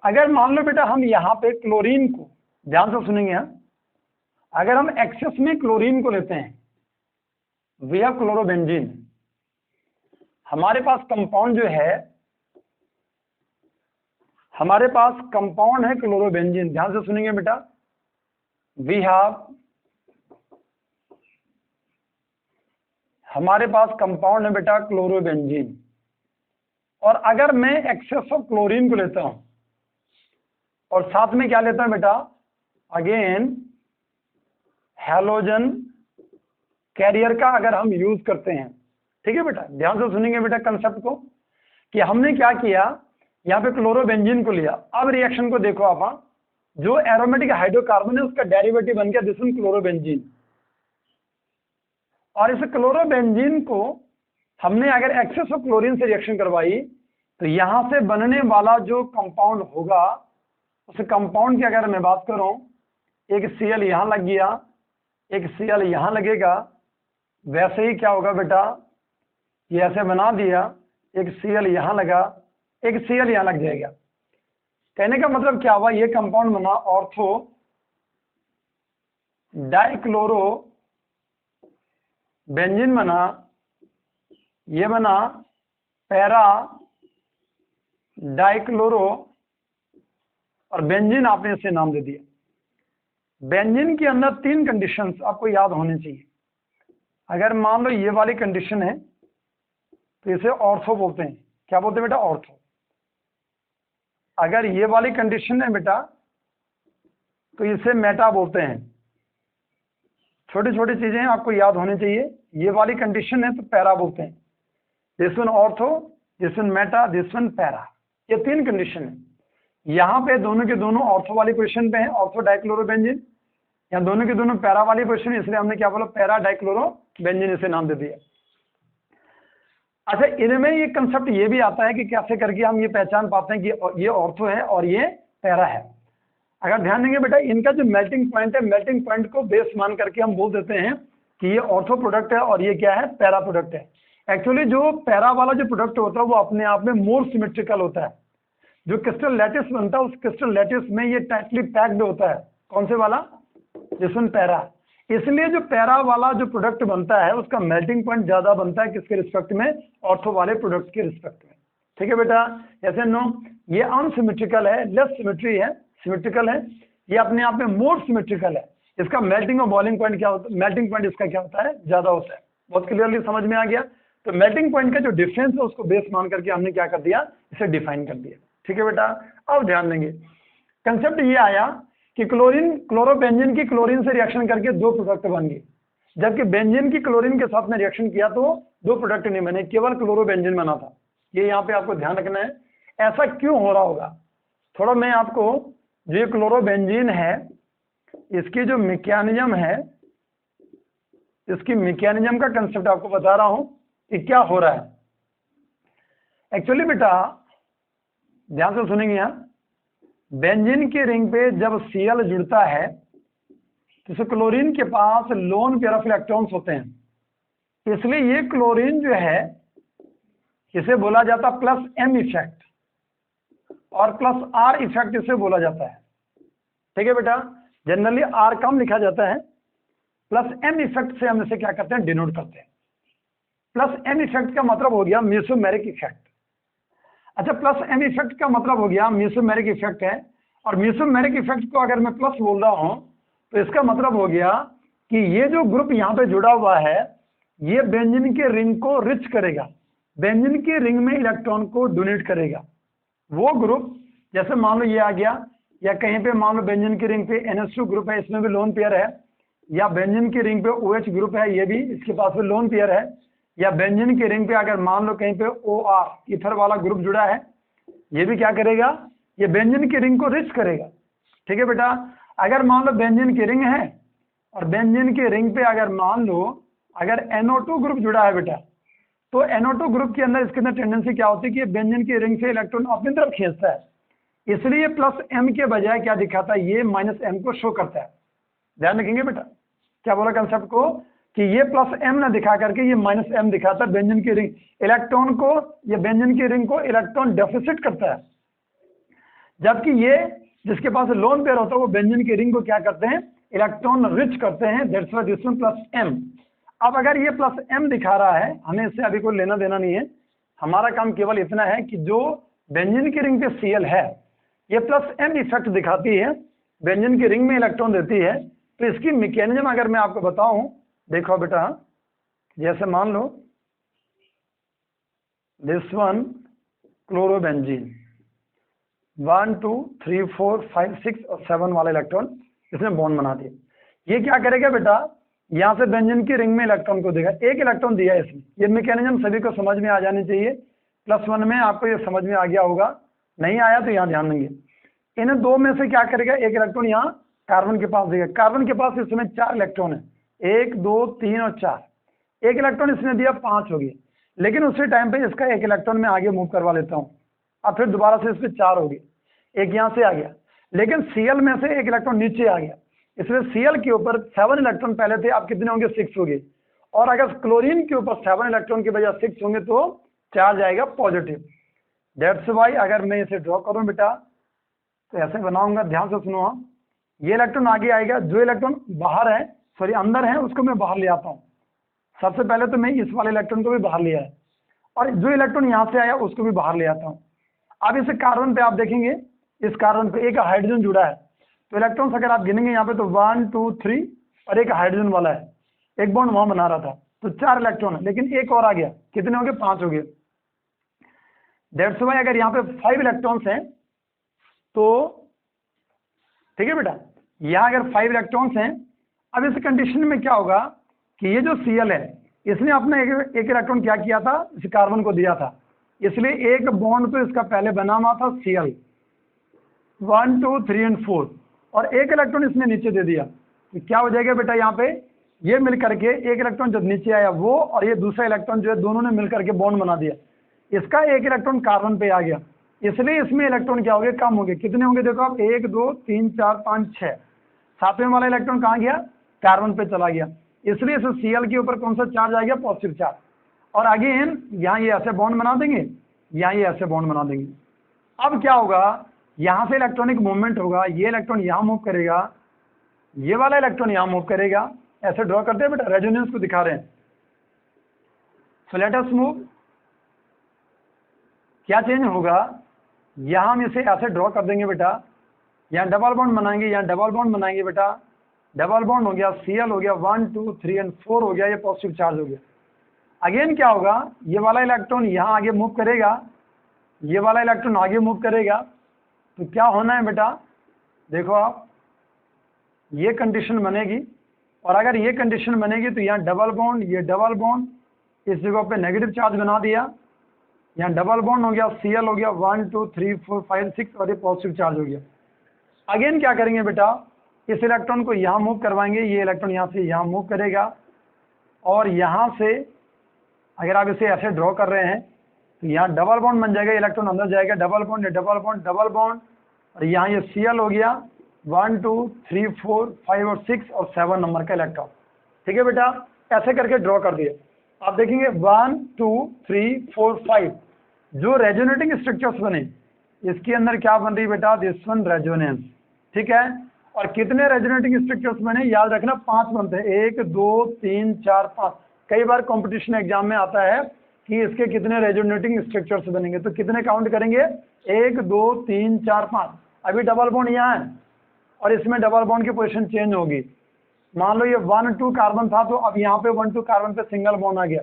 अगर मान लो बेटा हम यहाँ पे क्लोरीन को, ध्यान से सुनेंगे, अगर हम एक्सेस में क्लोरीन को लेते हैं विया क्लोरोबेंजीन, हमारे पास कंपाउंड जो है, हमारे पास कंपाउंड है क्लोरोबेंजीन, ध्यान से सुनेंगे बेटा, वी हैव, हमारे पास कंपाउंड है बेटा क्लोरोबेंजीन, और अगर मैं एक्सेस ऑफ क्लोरीन को लेता हूं और साथ में क्या लेता हूं बेटा, अगेन हैलोजन कैरियर का अगर हम यूज करते हैं। ठीक है बेटा, ध्यान से सुनेंगे बेटा कंसेप्ट को, कि हमने क्या किया, यहाँ पे क्लोरोबेंजीन को लिया, अब रिएक्शन को देखो आप, जो एरोमेटिक हाइड्रोकार्बन है उसका डेरिवेटिव बन गया दिस क्लोरोबेंजीन, और इस क्लोरोबेंजीन को हमने अगर एक्सेस ऑफ क्लोरीन से रिएक्शन करवाई तो यहां से बनने वाला जो कंपाउंड होगा, उस कंपाउंड की अगर मैं बात करूं, एक Cl यहां लग गया, एक Cl यहां लगेगा, वैसे ही क्या होगा बेटा, ये ऐसे बना दिया, एक Cl यहां लगा, एक Cl यहां लग जाएगा। कहने का मतलब क्या हुआ, ये कंपाउंड बना ऑर्थो डाइक्लोरो बेंजीन बना, ये बना पैरा डाइक्लोरो, और बेंजीन आपने इसे नाम दे दिया। बेंजीन के अंदर 3 कंडीशंस आपको याद होनी चाहिए। अगर मान लो ये वाली कंडीशन है तो इसे ऑर्थो बोलते हैं, क्या बोलते हैं बेटा, ऑर्थो। अगर ये वाली कंडीशन है बेटा तो इसे मेटा बोलते हैं। छोटी छोटी चीजें आपको याद होनी चाहिए, ये वाली कंडीशन है तो पैरा बोलते हैं, this one ortho, this one Meta, this one para, ये 3 कंडीशन है। यहाँ पे दोनों के दोनों ऑर्थो वाली पोजीशन पे हैं, ऑर्थो डाइक्लोरोबेंजीन, यहाँ दोनों के दोनों पैरा वाली पोजीशन, इसलिए हमने क्या बोला, पैरा डाइक्लोरोबेंजीन इसे नाम दे दिया। अच्छा, इनमें ये कंसेप्ट ये भी आता है कि कैसे करके हम ये पहचान पाते हैं कि ये ऑर्थो है और ये पैरा है। अगर ध्यान देंगे बेटा, इनका जो मेल्टिंग पॉइंट है, मेल्टिंग पॉइंट को बेस मान करके हम बोल देते हैं कि ये ऑर्थो प्रोडक्ट है और ये क्या है, पैरा प्रोडक्ट है। एक्चुअली जो पैरा वाला जो प्रोडक्ट होता है वो अपने आप में मोर सिमेट्रिकल होता है। जो क्रिस्टल लैटिस बनता है उस क्रिस्टल लैटिस में ये टाइटली पैक्ड होता है, कौन से वाला, जिसमें पैरा। इसलिए जो पैरा वाला जो प्रोडक्ट बनता है उसका मेल्टिंग पॉइंट ज्यादा बनता है, किसके रिस्पेक्ट में, ऑर्थो वाले प्रोडक्ट के रिस्पेक्ट में। ठीक है बेटा, ऐसे नो ये अनसिमेट्रिकल है, लेस सिमेट्री है, सिमेट्रिकल है, ये अपने आप में मोर सिमेट्रिकल है। इसका मेल्टिंग और बॉइलिंग पॉइंट क्या होता है, मेल्टिंग पॉइंट इसका क्या होता है, ज्यादा होता है। बहुत क्लियरली समझ में आ गया। तो मेल्टिंग पॉइंट का जो डिफरेंस है उसको बेस मान करके हमने क्या कर दिया, इसे डिफाइन कर दिया। ठीक है बेटा, अब ध्यान देंगे, कंसेप्ट ये आया कि क्लोरीन क्लोरोबेंजीन की क्लोरीन से रिएक्शन करके 2 प्रोडक्ट बन गए, जबकि बेंजीन की क्लोरीन के साथ में रिएक्शन किया तो 2 प्रोडक्ट नहीं बने, केवल क्लोरोबेंजीन बना था। ये यहाँ पे आपको ध्यान रखना है, ऐसा क्यों हो रहा होगा। थोड़ा मैं आपको जो ये क्लोरोबेंजीन है इसकी जो मैकेनिज्म है, इसकी मैकेनिज्म का कंसेप्ट आपको बता रहा हूं कि क्या हो रहा है। एक्चुअली बेटा ध्यान से सुनेंगे, यहाँ बेंजीन के रिंग पे जब Cl जुड़ता है तो क्लोरीन के पास लोन पेयर ऑफ इलेक्ट्रॉन्स होते हैं, इसलिए ये क्लोरीन जो है इसे बोला जाता है प्लस M इफेक्ट और प्लस R इफेक्ट इसे बोला जाता है। ठीक है बेटा, जनरली R कम लिखा जाता है, प्लस M इफेक्ट से हम इसे क्या करते हैं, डिनोट करते हैं। प्लस M इफेक्ट का मतलब हो गया मेसोमेरिक इफेक्ट। अच्छा, प्लस M इफेक्ट का मतलब हो गया मेसोमेरिक इफेक्ट है, और मेसोमेरिक इफेक्ट को अगर मैं प्लस बोल रहा हूं तो इसका मतलब हो गया कि ये जो ग्रुप यहाँ पे जुड़ा हुआ है ये बेंजीन के रिंग को रिच करेगा, बेंजीन के रिंग में इलेक्ट्रॉन को डोनेट करेगा। वो ग्रुप जैसे मान लो ये आ गया, या कहीं पे मान लो बेंजीन की रिंग पे NH2 ग्रुप है, इसमें भी लोन पेयर है, या बेंजीन की रिंग पे OH ग्रुप है, ये भी इसके पास भी लोन पेयर है, या बेंजीन की रिंग पे अगर मान लो कहीं पे OR ईथर वाला ग्रुप जुड़ा है, ये भी क्या करेगा, ये बेंजीन की रिंग को रिच करेगा। ठीक है बेटा, अगर मान लो बेंजीन की रिंग है और बेंजीन की रिंग पे अगर मान लो अगर NO2 ग्रुप जुड़ा है बेटा, तो NO2 ग्रुप के अंदर इसके अंदर टेंडेंसी क्या होती है कि बेंजीन की रिंग से इलेक्ट्रॉन अपनी तरफ खींचता है, इसलिए प्लस M के बजाय क्या दिखाता है, ये माइनस M को शो करता है। ध्यान रखेंगे बेटा, क्या बोला कंसेप्ट को कि ये प्लस M ना दिखा करके ये माइनस M दिखाता है, बेंजीन की रिंग इलेक्ट्रॉन को, ये बेंजीन की रिंग को इलेक्ट्रॉन डेफिसिट करता है, जबकि ये जिसके पास लोन पेयर होता है वो बेंजीन की रिंग को क्या करते हैं, इलेक्ट्रॉन रिच करते हैं। That's why this one plus M। अब अगर ये प्लस M दिखा रहा है, हमें इससे अभी कोई लेना देना नहीं है, हमारा काम केवल इतना है कि जो बेंजीन की रिंग पे Cl है ये प्लस M इफेक्ट दिखाती है, बेंजीन की रिंग में इलेक्ट्रॉन देती है। तो इसकी मैकेनिज्म अगर मैं आपको बताऊं, देखो बेटा, जैसे मान लो दिस वन क्लोरोबेंजीन 1 2 3 4 5 6 और 7 वाला इलेक्ट्रॉन इसने बॉन्ड बना दिया। ये क्या करेगा बेटा, यहाँ से बेंजीन की रिंग में इलेक्ट्रॉन को देगा, एक इलेक्ट्रॉन दिया है इसमें। ये मैकेनिज्म सभी को समझ में आ जानी चाहिए, +1 में आपको ये समझ में आ गया होगा, नहीं आया तो यहाँ ध्यान देंगे। इन दो में से क्या करेगा, एक इलेक्ट्रॉन यहाँ कार्बन के पास देगा, कार्बन के पास इस समय 4 इलेक्ट्रॉन है, 1 2 3 और 4, एक इलेक्ट्रॉन इसने दिया 5 हो गए, लेकिन उसी टाइम पे इसका एक इलेक्ट्रॉन मैं आगे मूव करवा लेता हूँ, अब फिर दोबारा से इस पर 4 हो गए, एक यहाँ से आ गया, लेकिन Cl में से एक इलेक्ट्रॉन नीचे आ गया, इसलिए Cl के ऊपर 7 इलेक्ट्रॉन पहले थे, अब कितने होंगे, 6 हो गए। और अगर क्लोरीन के ऊपर 7 इलेक्ट्रॉन की बजाय 6 होंगे तो चार्ज आएगा पॉजिटिव। दैट्स वाई अगर मैं इसे ड्रॉ करूं बेटा तो ऐसे बनाऊंगा, ध्यान से सुनो, ये इलेक्ट्रॉन आगे आएगा, जो इलेक्ट्रॉन बाहर है सॉरी अंदर है उसको मैं बाहर ले आता हूँ। सबसे पहले तो मैं इस वाले इलेक्ट्रॉन को भी बाहर ले आया, और जो इलेक्ट्रॉन यहाँ से आया उसको भी बाहर ले आता हूँ। अब इस कार्बन पे आप देखेंगे, इस कार्बन पे एक हाइड्रोजन जुड़ा है, तो इलेक्ट्रॉन्स अगर आप गिनेंगे यहाँ पे तो 1 2 3 और एक हाइड्रोजन वाला है, एक बॉन्ड वहां बना रहा था, तो 4 इलेक्ट्रॉन है, लेकिन एक और आ गया, कितने हो गए, 5 हो गए। दैट्स वाई अगर यहाँ पे 5 इलेक्ट्रॉन्स हैं तो ठीक है बेटा, यहाँ अगर 5 इलेक्ट्रॉन्स हैं, अब इस कंडीशन में क्या होगा कि ये जो Cl है इसने अपना एक इलेक्ट्रॉन क्या किया था, इस कार्बन को दिया था, इसलिए एक बॉन्ड तो इसका पहले बना हुआ था Cl 1 2 3 और 4, और एक इलेक्ट्रॉन इसने नीचे दे दिया, तो क्या हो जाएगा बेटा, यहाँ पे ये मिल करके एक इलेक्ट्रॉन जब नीचे आया वो और ये दूसरा इलेक्ट्रॉन जो है दोनों ने मिल करके बॉन्ड बना दिया, इसका एक इलेक्ट्रॉन कार्बन पे आ गया, इसलिए इसमें इलेक्ट्रॉन क्या हो गए, कम हो गए। कितने होंगे देखो आप, 1 2 3 4 5 6, सातवें वाला इलेक्ट्रॉन कहाँ गया, कार्बन पे चला गया, इसलिए इस Cl के ऊपर कौन सा चार्ज आ गया, पॉजिटिव चार्ज। और अगेन यहाँ ये ऐसे बॉन्ड बना देंगे, यहाँ ये ऐसे बॉन्ड बना देंगे। अब क्या होगा, यहाँ से इलेक्ट्रॉनिक मूवमेंट होगा, ये इलेक्ट्रॉन यहाँ मूव करेगा, ये वाला इलेक्ट्रॉन यहाँ मूव करेगा, ऐसे ड्रॉ करते हैं बेटा, रेजोनेंस को दिखा रहे हैं। सो लेट अस मूव, क्या चेंज होगा, यहाँ हम इसे ऐसे ड्रॉ कर देंगे बेटा, यहाँ डबल बॉन्ड बनाएंगे, यहाँ डबल बॉन्ड बनाएंगे बेटा, डबल बॉन्ड हो गया, Cl हो गया, 1 2 3 और 4 हो गया, ये पॉजिटिव चार्ज हो गया। अगेन क्या होगा, ये वाला इलेक्ट्रॉन यहाँ आगे मूव करेगा, ये वाला इलेक्ट्रॉन आगे मूव करेगा, तो क्या होना है बेटा, देखो आप, ये कंडीशन बनेगी, और अगर ये कंडीशन बनेगी तो यहाँ डबल बॉन्ड, ये डबल बॉन्ड, इस जगह पे नेगेटिव चार्ज बना दिया, यहाँ डबल बॉन्ड हो गया, Cl हो गया, 1 2 3 4 5 6 और ये पॉजिटिव चार्ज हो गया। अगेन क्या करेंगे बेटा, इस इलेक्ट्रॉन को यहाँ मूव करवाएंगे, ये इलेक्ट्रॉन यहाँ से यहाँ मूव करेगा, और यहाँ से अगर आप इसे ऐसे ड्रॉ कर रहे हैं तो यहाँ डबल बॉन्ड बन जाएगा, इलेक्ट्रॉन अंदर जाएगा, डबल बॉन्ड, ये डबल बॉन्ड, डबल बॉन्ड, और यहाँ ये Cl हो गया, 1 2 3 4 5 और 6 और 7 नंबर का इलेक्ट्रॉन। ठीक है बेटा, ऐसे करके ड्रॉ कर दिए। आप देखेंगे 1 2 3 4 5 जो रेजोनेटिंग स्ट्रक्चर्स बने, इसके अंदर क्या बन रही है बेटा, दिस वन रेजोनेंस। ठीक है, और कितने रेजोनेटिंग स्ट्रक्चर्स बने, याद रखना 5 बनते हैं, 1 2 3 4 5। कई बार कंपटीशन एग्जाम में आता है कि इसके कितने रेजोनेटिंग स्ट्रक्चर्स बनेंगे, तो कितने काउंट करेंगे, 1 2 3 4 5। अभी डबल बॉन्ड यहाँ है और इसमें डबल बॉन्ड की पोजीशन चेंज होगी, मान लो ये 1 2 कार्बन था, तो अब यहाँ पे 1 2 कार्बन पे सिंगल बॉन्ड आ गया।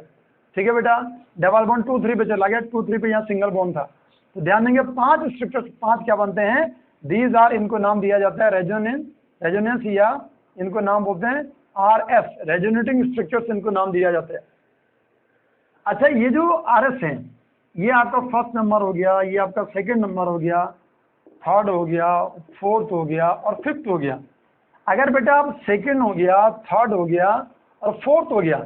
ठीक है बेटा, डबल बॉन्ड 2 3 पे चला गया, 2 3 पे यहाँ सिंगल बॉन्ड था। तो ध्यान देंगे 5 स्ट्रक्चर्स, 5 क्या बनते हैं, दीज आर, इनको नाम दिया जाता है रेजोनेंस, रेजोनेंस या इनको नाम बोलते हैं RS, रेजोनेटिंग स्ट्रक्चर्स इनको नाम दिया जाता है। अच्छा, ये जो RS हैं, ये आपका फर्स्ट नंबर हो गया, ये आपका सेकंड नंबर हो गया, थर्ड हो गया, फोर्थ हो गया और फिफ्थ हो गया। अगर बेटा आप सेकंड हो गया, थर्ड हो गया और फोर्थ हो गया,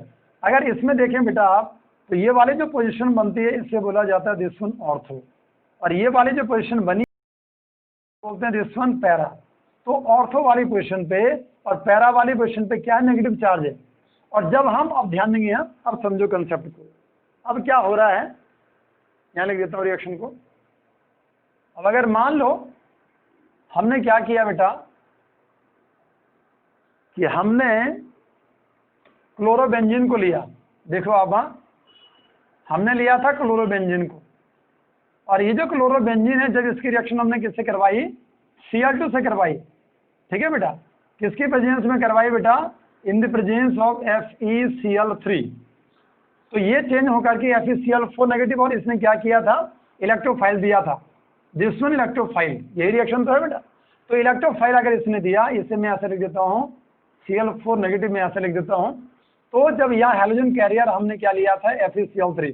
अगर इसमें देखें बेटा आप, तो ये वाली जो पोजीशन बनती है इससे बोला जाता है दिस वन ऑर्थो, और ये वाली जो पोजीशन बनी बोलते हैं दिस वन पैरा। तो ऑर्थो वाली पोजीशन पे और पैरा वाली पोजीशन पे क्या नेगेटिव चार्ज है। और जब हम, अब ध्यान देंगे यहाँ, अब समझो कंसेप्ट को। अब क्या हो रहा है, यहाँ लिख देता हूँ रिएक्शन को। अब अगर मान लो हमने क्या किया बेटा, कि हमने क्लोरोबेंजीन को लिया, देखो आप, हमने लिया था क्लोरोबेंजीन को, और ये जो क्लोरोबेंजीन है, जब इसकी रिएक्शन हमने किससे करवाई, Cl2 से करवाई। ठीक है बेटा, किसकी प्रेजेंस में करवाई बेटा, in the presence of FeCl3। तो ये चेंज होकर के FeCl4 नेगेटिव, और इसने क्या किया था, इलेक्ट्रोफाइल दिया था, दिस वन इलेक्ट्रोफाइल, यही रिएक्शन तो है बेटा। तो इलेक्ट्रोफाइल अगर इसने दिया, इसे मैं ऐसे लिख देता हूँ, Cl4 नेगेटिव में ऐसे लिख देता हूँ। तो जब यहाँ हेलोजन कैरियर हमने क्या लिया था, FeCl3,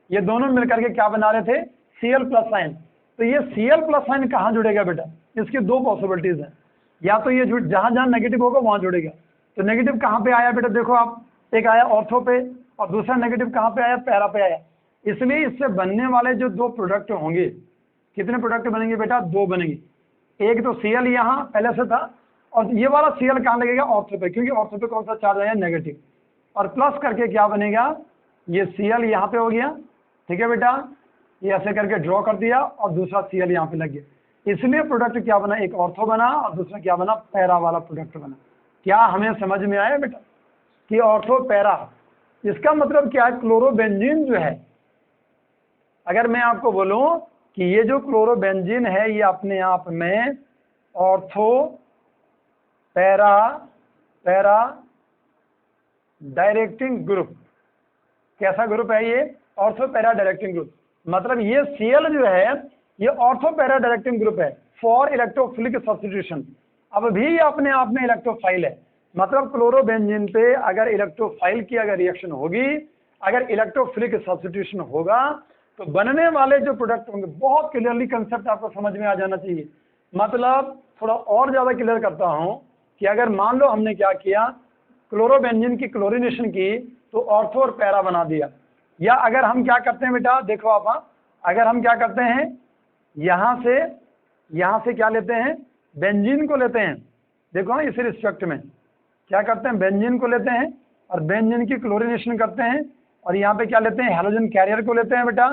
ये दोनों मिलकर के क्या बना रहे थे, Cl+ आयन। तो ये Cl+ आयन कहाँ जुड़ेगा बेटा, इसकी दो पॉसिबिलिटीज हैं, या तो ये जहाँ जहाँ नेगेटिव होगा वहाँ जुड़ेगा। तो नेगेटिव कहाँ पे आया बेटा, देखो आप, एक आया ऑर्थो पे और दूसरा नेगेटिव कहाँ पे आया, पैरा पे आया। इसलिए इससे बनने वाले जो दो प्रोडक्ट होंगे, कितने प्रोडक्ट बनेंगे बेटा, 2 बनेंगे। एक तो Cl यहाँ पहले से था, और ये वाला Cl कहाँ लगेगा, ऑर्थो पे, क्योंकि ऑर्थो पे कौन सा चार्ज आया, नेगेटिव, और प्लस करके क्या बनेगा, ये Cl यहाँ पे हो गया। ठीक है बेटा, ये ऐसे करके ड्रॉ कर दिया और दूसरा Cl यहाँ पे लग गया। इसलिए प्रोडक्ट क्या बना, एक ऑर्थो बना और दूसरा क्या बना, पैरा वाला प्रोडक्ट बना। क्या हमें समझ में आया बेटा कि ऑर्थो पैरा, इसका मतलब क्या है, क्लोरोबेंजीन जो है, अगर मैं आपको बोलूं कि ये जो क्लोरोबेंजीन है, ये अपने आप में ortho para para directing group, कैसा ग्रुप है ये, ऑर्थो पैरा डायरेक्टिंग ग्रुप। मतलब ये Cl जो है, ये ऑर्थो पैरा डायरेक्टिंग ग्रुप है फॉर इलेक्ट्रोफिलिक सब्स्टिट्यूशन। अब भी ये अपने आप में इलेक्ट्रोफाइल है, मतलब क्लोरोबेंजीन पे अगर इलेक्ट्रोफाइल की अगर रिएक्शन होगी, अगर इलेक्ट्रोफिलिक सब्स्टिट्यूशन होगा, तो बनने वाले जो प्रोडक्ट होंगे, बहुत क्लियरली कंसेप्ट आपको समझ में आ जाना चाहिए। मतलब थोड़ा और ज्यादा क्लियर करता हूं कि अगर मान लो हमने क्या किया, क्लोरोबेंजीन की क्लोरीनेशन की, तो ऑर्थो और पैरा बना दिया। या अगर हम क्या करते हैं बेटा, देखो आप, अगर हम क्या करते हैं, यहाँ से क्या लेते हैं, बेंजीन को लेते हैं। देखो इस रिस्पेक्ट में क्या करते हैं, बेंजीन को लेते हैं और बेंजीन की क्लोरीनेशन करते हैं, और यहाँ पे क्या लेते हैं, हेलोजन कैरियर को लेते हैं बेटा।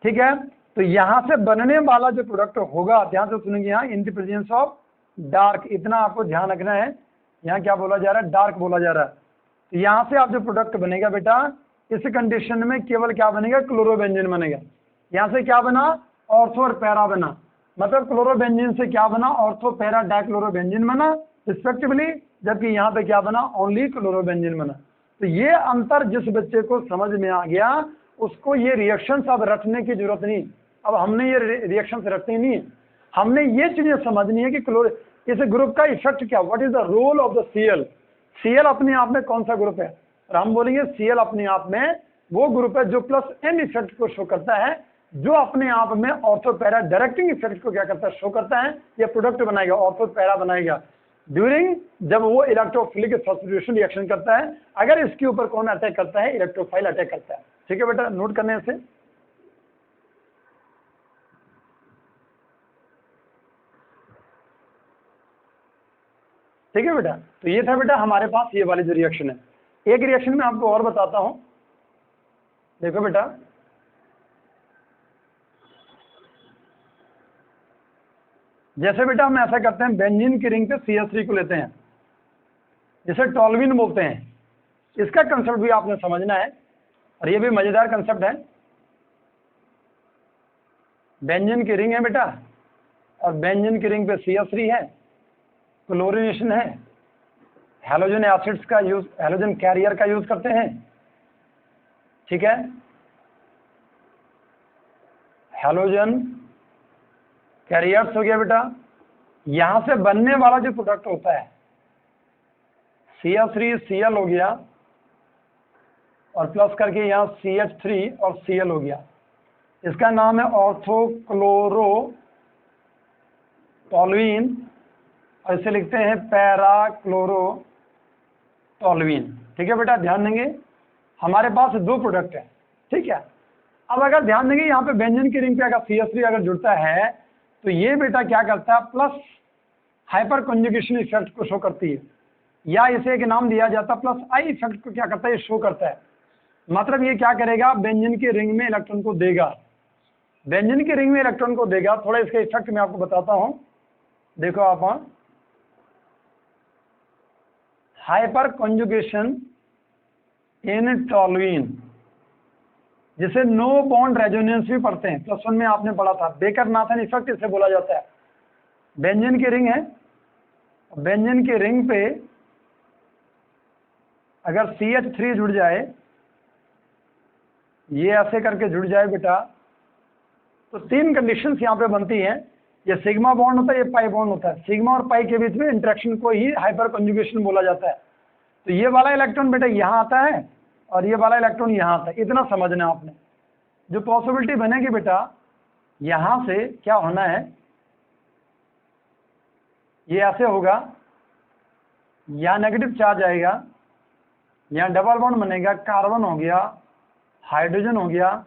ठीक है, तो यहाँ से बनने वाला जो प्रोडक्ट होगा, ध्यान से सुनेंगे, यहाँ in the presence of dark, इतना आपको ध्यान रखना है, यहाँ क्या बोला जा रहा है, डार्क बोला जा रहा है। तो यहाँ से आप जो प्रोडक्ट बनेगा बेटा, इस कंडीशन में केवल क्या बनेगा, क्लोरोबेंजीन बनेगा। यहाँ से क्या बना, ऑर्थो और पैरा बना, मतलब क्लोरोबेंजीन से क्या बना, ऑर्थो पैरा डाइक्लोरोबेंजीन बना रिस्पेक्टिवली, जबकि यहाँ पे क्या बना, ओनली क्लोरोबेंजीन बना। तो ये अंतर जिस बच्चे को समझ में आ गया उसको ये रिएक्शंस अब रटने की जरूरत नहीं। अब हमने ये रिएक्शंस रटनी नहीं है, हमने ये चीजें समझनी है कि इस ग्रुप का इफेक्ट क्या, what is the role of the C L. C L अपने आप में कौन सा ग्रुप है, और हम बोलेंगे सीएल अपने आप में वो ग्रुप है जो प्लस एन इफेक्ट को शो करता है, जो अपने आप में ऑर्थो पैरा डायरेक्टिंग इफेक्ट को क्या करता है, शो करता है, या प्रोडक्ट बनाएगा, ऑर्थो पैरा बनाएगा ड्यूरिंग जब वो इलेक्ट्रोफिलिक सब्स्टिट्यूशन रिएक्शन करता है। अगर इसके ऊपर कौन अटैक करता है, इलेक्ट्रोफाइल अटैक करता है। ठीक है बेटा, नोट करने से। ठीक है बेटा, तो ये था बेटा हमारे पास ये वाली जो रिएक्शन है। एक रिएक्शन में आपको और बताता हूं, देखो बेटा, जैसे बेटा हम ऐसा करते हैं, बेंजीन की रिंग पे CH3 को लेते हैं, जिसे टॉल्यूइन बोलते हैं। इसका कंसेप्ट भी आपने समझना है, और ये भी मजेदार कंसेप्ट है। बेंजीन की रिंग है बेटा, और बेंजीन की रिंग पे CH3 है, क्लोरीनेशन है, हैलोजन एसिड्स का यूज, हैलोजन कैरियर का यूज करते हैं। ठीक है, हैलोजन कैरियर्स हो गया बेटा। यहां से बनने वाला जो प्रोडक्ट होता है CH3Cl हो गया, और प्लस करके यहाँ CH3 और Cl हो गया। इसका नाम है ऑर्थोक्लोरो टॉल्यूइन, और इसे लिखते हैं पैरा क्लोरो टॉल्यूइन। ठीक है बेटा, ध्यान देंगे हमारे पास दो प्रोडक्ट है। ठीक है, अब अगर ध्यान देंगे यहाँ पे बेंजीन की रिंग पे अगर CH3 अगर जुड़ता है तो ये बेटा क्या करता है, प्लस हाइपर कॉन्जुगेशन इफेक्ट को शो करती है, या इसे एक नाम दिया जाता है प्लस आई इफेक्ट को क्या करता है, ये शो करता है। मतलब ये क्या करेगा, बेंजीन की रिंग में इलेक्ट्रॉन को देगा, बेंजीन की रिंग में इलेक्ट्रॉन को देगा। थोड़ा इसका इफेक्ट मैं आपको बताता हूं, देखो आप, हाइपर कॉन्जुगेशन इन टॉल्यूइन, जिसे नो बॉन्ड रेजोनेंस भी पढ़ते हैं, +1 में आपने पढ़ा था, बेकर नाथन इफेक्ट इसे बोला जाता है। बेंजीन की रिंग है, बेंजीन की रिंग पे अगर CH3 जुड़ जाए, ये ऐसे करके जुड़ जाए बेटा, तो तीन कंडीशंस यहाँ पे बनती हैं। ये सिग्मा बॉन्ड होता है, ये पाई बॉन्ड होता है, सिग्मा और पाई के बीच में इंटरेक्शन को ही हाइपर कॉन्जुगेशन बोला जाता है। तो ये वाला इलेक्ट्रॉन बेटा यहाँ आता है, और ये वाला इलेक्ट्रॉन यहाँ आता है। इतना समझना आपने। जो पॉसिबिलिटी बनेगी बेटा, यहाँ से क्या होना है, ये ऐसे होगा, यहाँ नेगेटिव चार्ज आएगा, यहाँ डबल बॉन्ड बनेगा, कार्बन हो गया, हाइड्रोजन हो गया,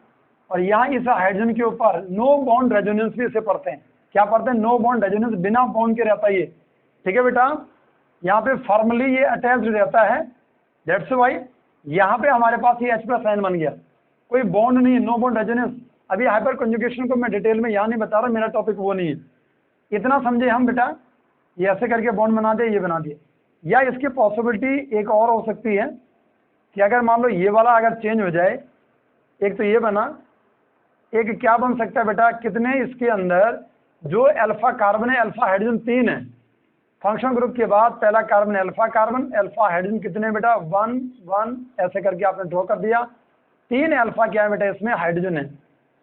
और यहाँ इस हाइड्रोजन के ऊपर नो बॉन्ड रेजोनेंस भी इसे पढ़ते हैं। क्या पढ़ते हैं, नो बॉन्ड रेजोनेंस, बिना बॉन्ड के रहता है ये। ठीक है बेटा, यहाँ पे फॉर्मली ये अटैच्ड रहता है, दैट्स व्हाई यहाँ पे हमारे पास ये H+ बन गया, कोई बॉन्ड नहीं है, नो बॉन्ड रेजोनेंस। अभी हाइपर कॉन्जुगेशन को मैं डिटेल में यहाँ नहीं बता रहा, मेरा टॉपिक वो नहीं है। इतना समझे हम बेटा, ये ऐसे करके बॉन्ड बना दे, ये बना दिए। या इसकी पॉसिबिलिटी एक और हो सकती है कि अगर मान लो ये वाला अगर चेंज हो जाए, एक तो ये बना, एक क्या बन सकता है बेटा, कितने इसके अंदर जो अल्फा कार्बन है, अल्फा हाइड्रोजन 3 है, फंक्शन ग्रुप के बाद पहला carbon alpha carbon, alpha hydrogen कितने बेटा, 1 1, ऐसे करके आपने ड्रॉ कर दिया। 3 अल्फा क्या है बेटा, इसमें हाइड्रोजन है,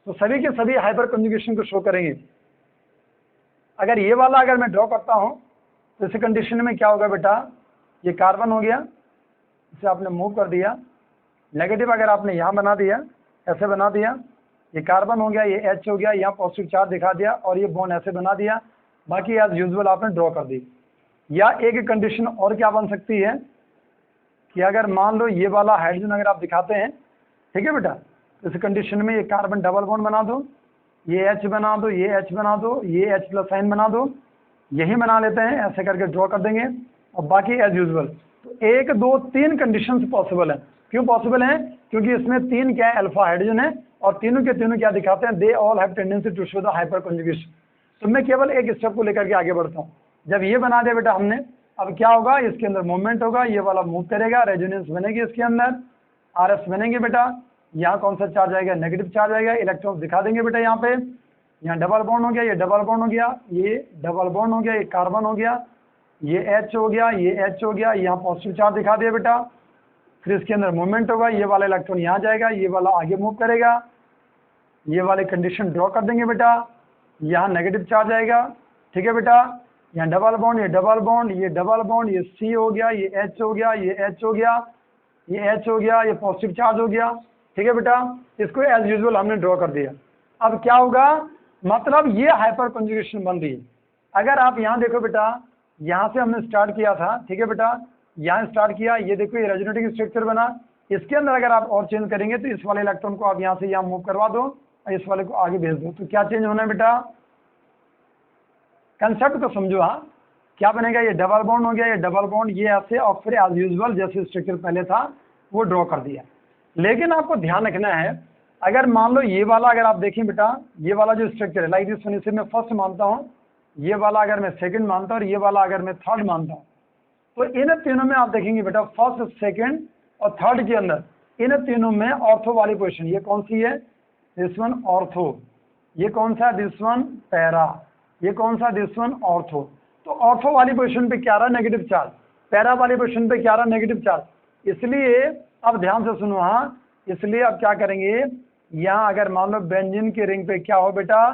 तो सभी के सभी हाइपर कॉन्जुगेशन को शो करेंगे। अगर ये वाला अगर मैं ड्रॉ करता हूँ तो इस कंडीशन में क्या होगा बेटा, ये कार्बन हो गया, इसे आपने मूव कर दिया, नेगेटिव अगर आपने यहाँ बना दिया, ऐसे बना दिया, ये कार्बन हो गया, ये H हो गया, यहाँ पॉजिटिव चार्ज दिखा दिया, और ये बॉन्ड ऐसे बना दिया, बाकी एज यूजुअल आपने ड्रॉ कर दी। या एक कंडीशन और क्या बन सकती है कि अगर मान लो ये वाला हाइड्रोजन अगर आप दिखाते हैं, ठीक है बेटा, इस कंडीशन में ये कार्बन डबल बॉन्ड बना दो, ये H बना दो, ये H बना दो, ये H+ साइन बना दो, यही बना लेते हैं, ऐसे करके ड्रॉ कर देंगे, और बाकी एज यूजुअल। तो 1 2 3 कंडीशंस पॉसिबल है। क्यों पॉसिबल है, क्योंकि इसमें 3 क्या है, अल्फा हाइड्रोजन है, और तीनों के तीनों क्या दिखाते हैं, they all have tendency to show the hyperconjugation. तो मैं केवल एक स्टेप को लेकर के आगे बढ़ता हूँ। जब ये बना दिया बेटा हमने, अब क्या होगा, इसके अंदर मूवमेंट होगा, ये वाला मूव करेगा, रेजोनेंस बनेगी इसके अंदर, RS बनेंगे बेटा। यहाँ कौन सा चार्ज आएगा, नेगेटिव चार्ज आएगा, इलेक्ट्रॉन दिखा देंगे बेटा यहाँ पे। यहाँ डबल बॉन्ड हो गया, ये डबल बॉन्ड हो गया, ये डबल बॉन्ड हो गया, ये कार्बन हो गया, ये H हो गया, ये H हो गया, यहाँ पॉजिटिव चार्ज दिखा दिया बेटा। फिर इसके अंदर मूवमेंट होगा, ये वाला इलेक्ट्रॉन यहाँ जाएगा, ये वाला आगे मूव करेगा, ये वाले कंडीशन ड्रॉ कर देंगे बेटा। यहाँ नेगेटिव चार्ज आएगा, ठीक है बेटा। यहाँ डबल बॉन्ड, ये डबल बॉन्ड, ये डबल बॉन्ड, ये C हो गया, ये H हो गया, ये H हो गया, ये H हो गया, ये पॉजिटिव चार्ज हो गया, ठीक है बेटा। इसको एज यूजुअल हमने ड्रॉ कर दिया। अब क्या होगा, मतलब ये हाइपर कंजुगेशन बन रही है। अगर आप यहाँ देखो बेटा, यहाँ से हमने स्टार्ट किया था, ठीक है बेटा, यहाँ स्टार्ट किया, ये देखो ये रेजोनेटिंग स्ट्रक्चर बना। इसके अंदर अगर आप और चेंज करेंगे तो इस वाले इलेक्ट्रॉन को आप यहाँ से यहाँ मूव करवा दो और इस वाले को आगे भेज दो, तो क्या चेंज होना है बेटा, कंसेप्ट को समझो। हाँ, क्या बनेगा, ये डबल बॉन्ड हो गया, ये डबल बॉन्ड, ये ऐसे, और फिर एज यूजुअल जैसे स्ट्रक्चर पहले था वो ड्रॉ कर दिया। लेकिन आपको ध्यान रखना है, अगर मान लो ये वाला अगर आप देखें बेटा, ये वाला जो स्ट्रक्चर है लाइक दिस वन, इसे मैं फर्स्ट मानता हूँ, ये वाला अगर मैं सेकंड मानता हूँ और ये वाला अगर मैं थर्ड मानता हूँ, तो इन तीनों में आप देखेंगे बेटा फर्स्ट, सेकंड और थर्ड के अंदर इन तीनों में ऑर्थो वाली पोजीशन ये कौन सी है, दिस वन ऑर्थो, ये कौन सा, दिस वन पैरा, ये कौन सा, दिस वन ऑर्थो। तो ऑर्थो वाली पोजीशन पे क्या रहा, नेगेटिव चार्ज, पैरा वाली पोजीशन पे क्या रहा, नेगेटिव चार्ज। इसलिए अब ध्यान से सुनो, हाँ, इसलिए अब क्या करेंगे, यहाँ अगर मान लो बेंजीन की रिंग पे क्या हो बेटा,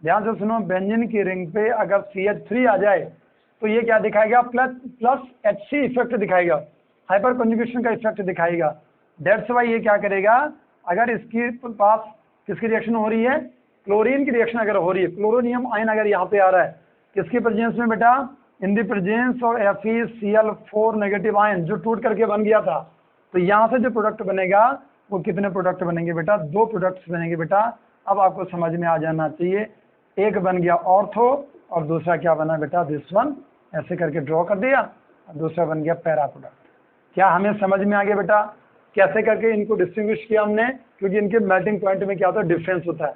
ध्यान से सुनो, बेंजीन की रिंग पे अगर CH3 आ जाए तो ये क्या दिखाएगा, प्लस Hc इफेक्ट दिखाएगा, हाइपर कंजुगेशन का इफेक्ट दिखाएगा। दैट्स वाई ये क्या करेगा, अगर इसके पास किसकी रिएक्शन हो रही है, क्लोरीन की रिएक्शन अगर हो रही है, क्लोरोनियम आयन अगर यहाँ पे आ रहा है किसके प्रेजेंस में बेटा, in the presence of FeCl4 negative ion जो टूट करके बन गया था, तो यहाँ से जो प्रोडक्ट बनेगा वो कितने प्रोडक्ट बनेंगे बेटा, 2 प्रोडक्ट्स बनेंगे बेटा। अब आपको समझ में आ जाना चाहिए, एक बन गया ऑर्थो और दूसरा क्या बना बेटा, दिस वन, ऐसे करके ड्रॉ कर दिया, और दूसरा बन गया पैरा प्रोडक्ट। क्या हमें समझ में आ गया बेटा, कैसे करके इनको डिस्टिंग्विश किया हमने, क्योंकि इनके मेल्टिंग पॉइंट में क्या होता है, डिफरेंस होता है।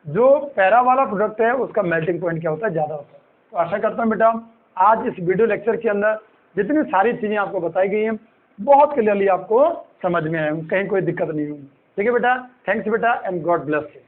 जो पैरा वाला प्रोडक्ट है उसका मेल्टिंग पॉइंट क्या होता है, ज़्यादा होता है। तो आशा करता हूँ बेटा आज इस वीडियो लेक्चर के अंदर जितनी सारी चीज़ें आपको बताई गई हैं बहुत क्लियरली आपको समझ में आए, कहीं कोई दिक्कत नहीं होगी। ठीक है बेटा, थैंक्स बेटा एंड गॉड ब्लेस यू।